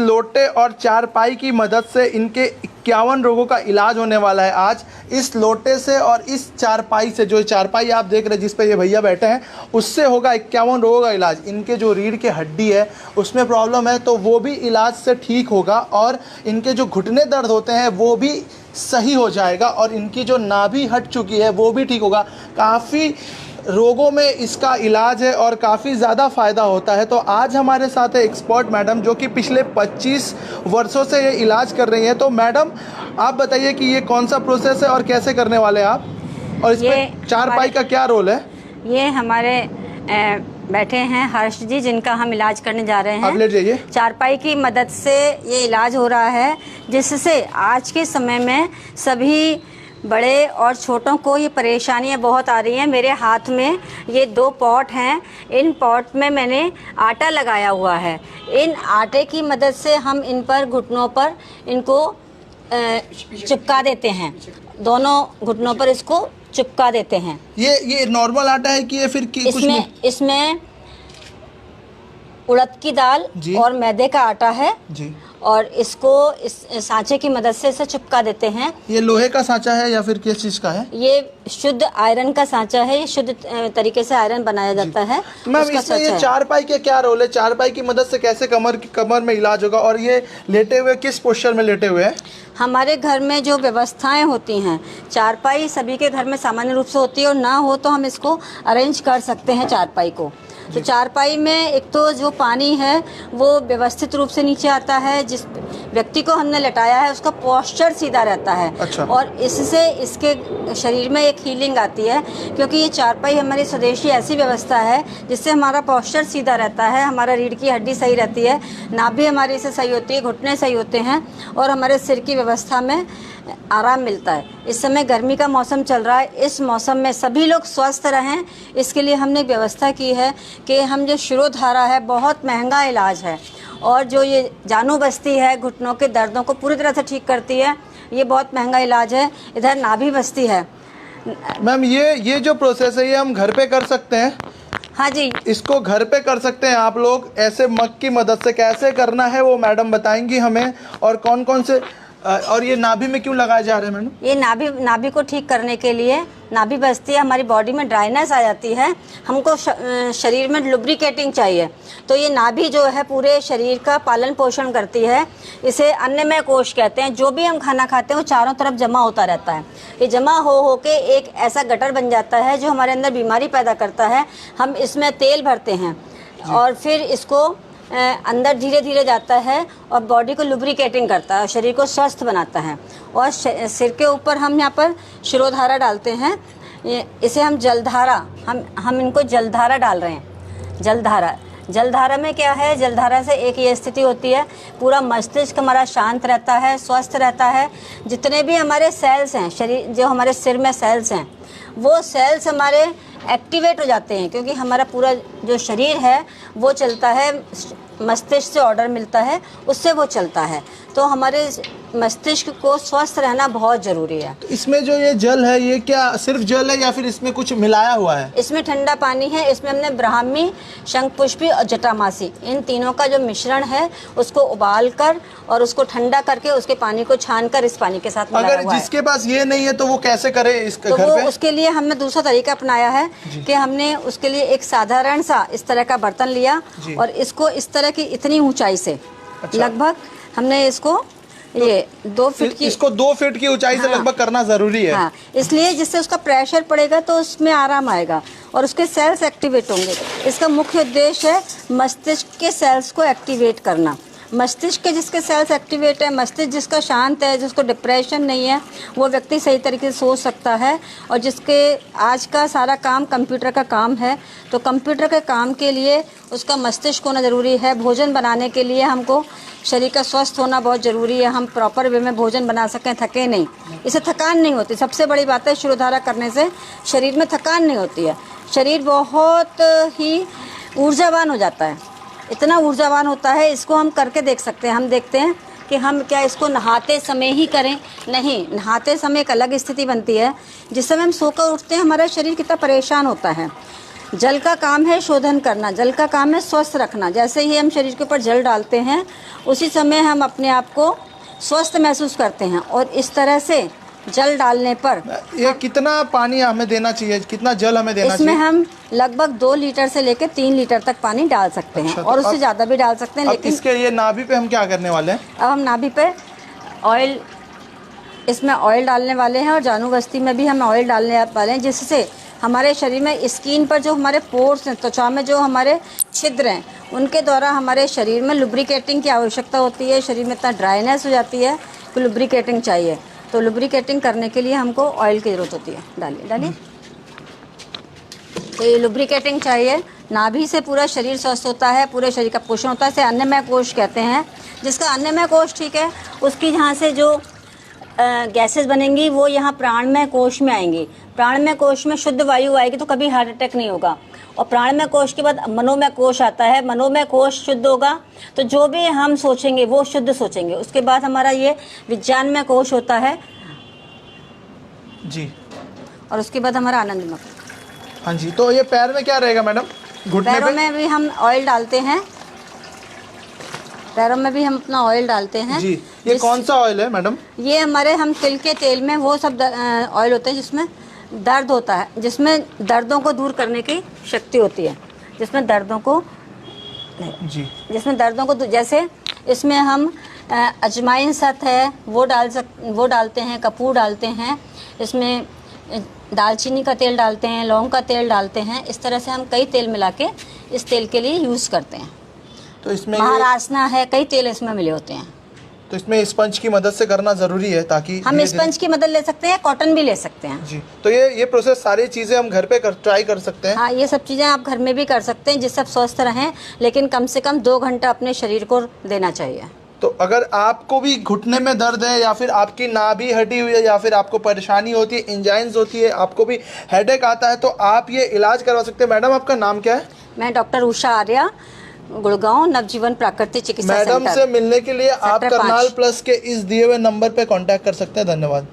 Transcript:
लोटे और चारपाई की मदद से इनके 51 रोगों का इलाज होने वाला है आज। इस लोटे से और इस चारपाई से, जो चारपाई आप देख रहे हैं जिस पे ये भैया बैठे हैं, उससे होगा 51 रोगों का इलाज। इनके जो रीढ़ के हड्डी है उसमें प्रॉब्लम है तो वो भी इलाज से ठीक होगा, और इनके जो घुटने दर्द होते हैं वो भी सही हो जाएगा, और इनकी जो नाभि हट चुकी है वो भी ठीक होगा। काफ़ी रोगों में इसका इलाज है और काफ़ी ज़्यादा फ़ायदा होता है। तो आज हमारे साथ है एक्सपर्ट मैडम, जो कि पिछले 25 वर्षों से ये इलाज कर रही हैं। तो मैडम आप बताइए कि ये कौन सा प्रोसेस है और कैसे करने वाले हैं आप, और इसमें चारपाई का क्या रोल है? ये हमारे बैठे हैं हर्ष जी, जिनका हम इलाज करने जा रहे हैं। आप लेट जाइए। चारपाई की मदद से ये इलाज हो रहा है, जिससे आज के समय में सभी बड़े और छोटों को ये परेशानियां बहुत आ रही हैं। मेरे हाथ में ये 2 पॉट हैं। इन पॉट में मैंने आटा लगाया हुआ है। इन आटे की मदद से हम इन पर घुटनों पर इनको चिपका देते हैं। दोनों घुटनों पर इसको चिपका देते हैं। ये नॉर्मल आटा है कि ये फिर इसमें उड़द की दाल और मैदे का आटा है जी, और इसको इस सांचे की मदद से इसे चिपका देते हैं। ये लोहे का सांचा है या फिर किस चीज का है? ये शुद्ध आयरन का सांचा है। ये शुद्ध तरीके से आयरन बनाया जाता है। मैम इसमें ये चारपाई के क्या रोल है? चारपाई की मदद से कैसे कमर में इलाज होगा? और ये लेटे हुए किस पोस्चर में लेटे हुए हैं? हमारे घर में जो व्यवस्थाएं होती हैं, चारपाई सभी के घर में सामान्य रूप से होती है, और ना हो तो हम इसको अरेंज कर सकते हैं चारपाई को। तो चारपाई में एक तो जो पानी है वो व्यवस्थित रूप से नीचे आता है। जिस व्यक्ति को हमने लटाया है उसका पोस्चर सीधा रहता है। अच्छा। और इससे इसके शरीर में एक हीलिंग आती है, क्योंकि ये चारपाई हमारी स्वदेशी ऐसी व्यवस्था है जिससे हमारा पोस्चर सीधा रहता है, हमारा रीढ़ की हड्डी सही रहती है, नाभि हमारी से सही होती है, घुटने सही होते हैं, और हमारे सिर की व्यवस्था में आराम मिलता है। इस समय गर्मी का मौसम चल रहा है। इस मौसम में सभी लोग स्वस्थ रहें, इसके लिए हमने व्यवस्था की है कि हम जो शिरोधारा है, बहुत महंगा इलाज है, और जो ये जानू बस्ती है, घुटनों के दर्दों को पूरी तरह से ठीक करती है। ये बहुत महंगा इलाज है। इधर नाभि बस्ती है। मैम ये जो प्रोसेस है ये हम घर पे कर सकते हैं? हाँ जी, इसको घर पे कर सकते हैं आप लोग ऐसे मग की मदद से। कैसे करना है वो मैडम बताएंगी हमें, और कौन कौन से, और ये नाभि में क्यों लगाए जा रहे हैं मैडम? ये नाभि को ठीक करने के लिए, नाभि बस्ती है, हमारी बॉडी में ड्राइनेस आ जाती है, हमको शरीर में लुब्रिकेटिंग चाहिए। तो ये नाभि जो है पूरे शरीर का पालन पोषण करती है। इसे अन्नमय कोश कहते हैं। जो भी हम खाना खाते हैं वो चारों तरफ जमा होता रहता है। ये जमा हो के एक ऐसा गटर बन जाता है जो हमारे अंदर बीमारी पैदा करता है। हम इसमें तेल भरते हैं और फिर इसको अंदर धीरे धीरे जाता है और बॉडी को लुब्रिकेटिंग करता है और शरीर को स्वस्थ बनाता है। और सिर के ऊपर हम यहाँ पर शिरोधारा डालते हैं। इसे हम जलधारा, हम इनको जलधारा डाल रहे हैं। जलधारा में क्या है? जलधारा से एक ये स्थिति होती है, पूरा मस्तिष्क हमारा शांत रहता है, स्वस्थ रहता है। जितने भी हमारे सेल्स हैं शरीर, जो हमारे सिर में सेल्स हैं, वो सेल्स हमारे एक्टिवेट हो जाते हैं, क्योंकि हमारा पूरा जो शरीर है वो चलता है, मस्तिष्क से ऑर्डर मिलता है, उससे वो चलता है। तो हमारे मस्तिष्क को स्वस्थ रहना बहुत ज़रूरी है। तो इसमें जो ये जल है, ये क्या सिर्फ जल है या फिर इसमें कुछ मिलाया हुआ है? इसमें ठंडा पानी है। इसमें हमने ब्राह्मी, शंखपुष्पी और जटामासी, इन तीनों का जो मिश्रण है उसको उबाल कर और उसको ठंडा करके उसके पानी को छान कर इस पानी के साथ मिलाया हुआ है। अगर जिसके पास ये नहीं है तो वो कैसे करे इसके तो घर वो पे? उसके लिए हमने दूसरा तरीका अपनाया है कि हमने उसके लिए एक साधारण सा इस तरह का बर्तन लिया और इसको इस तरह की इतनी ऊंचाई से, लगभग हमने इसको ये 2 फीट की, इसको 2 फीट की ऊंचाई से लगभग करना जरूरी है। हाँ, इसलिए जिससे उसका प्रेशर पड़ेगा तो उसमें आराम आएगा और उसके सेल्स एक्टिवेट होंगे। इसका मुख्य उद्देश्य है मस्तिष्क के सेल्स को एक्टिवेट करना। मस्तिष्क के जिसके सेल्स एक्टिवेट है, मस्तिष्क जिसका शांत है, जिसको डिप्रेशन नहीं है, वो व्यक्ति सही तरीके से सोच सकता है। और जिसके आज का सारा काम कंप्यूटर का काम है, तो कंप्यूटर के काम के लिए उसका मस्तिष्क होना ज़रूरी है। भोजन बनाने के लिए हमको शरीर का स्वस्थ होना बहुत ज़रूरी है। हम प्रॉपर वे में भोजन बना सकें, थके नहीं, इससे थकान नहीं होती। सबसे बड़ी बात है, शिरोधारा करने से शरीर में थकान नहीं होती है। शरीर बहुत ही ऊर्जावान हो जाता है, इतना ऊर्जावान होता है। इसको हम करके देख सकते हैं। हम देखते हैं कि हम क्या इसको नहाते समय ही करें? नहीं, नहाते समय एक अलग स्थिति बनती है। जिस समय हम सोकर उठते हैं हमारा शरीर कितना परेशान होता है। जल का काम है शोधन करना, जल का काम है स्वस्थ रखना। जैसे ही हम शरीर के ऊपर जल डालते हैं उसी समय हम अपने आप को स्वस्थ महसूस करते हैं। और इस तरह से जल डालने पर ये कितना पानी हमें देना चाहिए, कितना जल हमें देना इसमें चाहिए? हम लगभग 2 लीटर से लेकर 3 लीटर तक पानी डाल सकते हैं। अच्छा, तो और उससे अब- ज़्यादा भी डाल सकते हैं। अब लेकिन इसके ये नाभि पे हम क्या करने वाले हैं? अब हम नाभि पे ऑयल, इसमें ऑयल डालने वाले हैं और जानुबस्ती में भी हम ऑयल डालने वाले हैं, जिससे हमारे शरीर में स्किन पर जो हमारे पोर्स हैं, त्वचा में जो हमारे छिद्र हैं, उनके द्वारा हमारे शरीर में लुब्रिकेटिंग की आवश्यकता होती है। शरीर में इतना ड्राइनेस हो जाती है कि लुब्रिकेटिंग चाहिए। तो लुब्रिकेटिंग करने के लिए हमको ऑयल की ज़रूरत होती है। डालिए। तो ये लुब्रिकेटिंग चाहिए। नाभि से पूरा शरीर स्वस्थ होता है, पूरे शरीर का पोषण होता है। इसे अन्नमय कोश कहते हैं। जिसका अन्नमय कोश ठीक है, उसकी यहाँ से जो गैसेस बनेंगी वो यहाँ प्राणमय कोश में आएंगी। प्राणमय कोश में शुद्ध वायु आएगी तो कभी हार्ट अटैक नहीं होगा। और प्राणमय कोश के बाद मनोमय कोश आता है। मनोमय कोश शुद्ध होगा तो जो भी हम सोचेंगे वो शुद्ध सोचेंगे। उसके बाद हमारा ये विज्ञानमय कोश होता है जी। और उसके बाद हमारा आनंदमय। हाँ जी। तो ये पैर में क्या रहेगा मैडम? घुटने पैरों पे? में भी हम ऑयल डालते हैं। पैरों में भी हम अपना ऑयल डालते हैं जी। ये कौन सा ऑयल है मैडम? ये हमारे हम तिल के तेल में वो सब ऑयल होते हैं जिसमें दर्द होता है, जिसमें दर्दों को दूर करने की शक्ति होती है, जिसमें दर्दों को जी, जिसमें दर्दों को जैसे इसमें हम अजवाइन सत है वो डालते हैं, कपूर डालते हैं, इसमें दालचीनी का तेल डालते हैं, लौंग का तेल डालते हैं। इस तरह से हम कई तेल मिला के इस तेल के लिए यूज़ करते हैं। तो इसमें महारासना है, कई तेल इसमें मिले होते हैं। तो इसमें स्पंज की मदद से करना ज़रूरी है ताकि हम धीरे-धीरे- स्पंज की मदद ले सकते हैं, कॉटन भी ले सकते हैं। जी। तो ये प्रोसेस सारी चीज़ें हम घर पे ट्राई कर सकते हैं। हाँ, ये सब चीज़ें आप घर में भी कर सकते हैं जिससे आप स्वस्थ रहें, लेकिन कम से कम 2 घंटा अपने शरीर को देना चाहिए। तो अगर आपको भी घुटने में दर्द है या फिर आपकी नाभि हटी हुई है या फिर आपको परेशानी होती है, एंजाइन्स होती है, आपको भी हेडेक आता है, तो आप ये इलाज करवा सकते हैं। मैडम आपका नाम क्या है? मैं डॉक्टर उषा आर्या, गुड़गांव नवजीवन प्राकृतिक चिकित्सा मैडम सेंटर। से मिलने के लिए आप सेक्टर 5। करनाल प्लस के इस दिए हुए नंबर पे कांटेक्ट कर सकते हैं। धन्यवाद।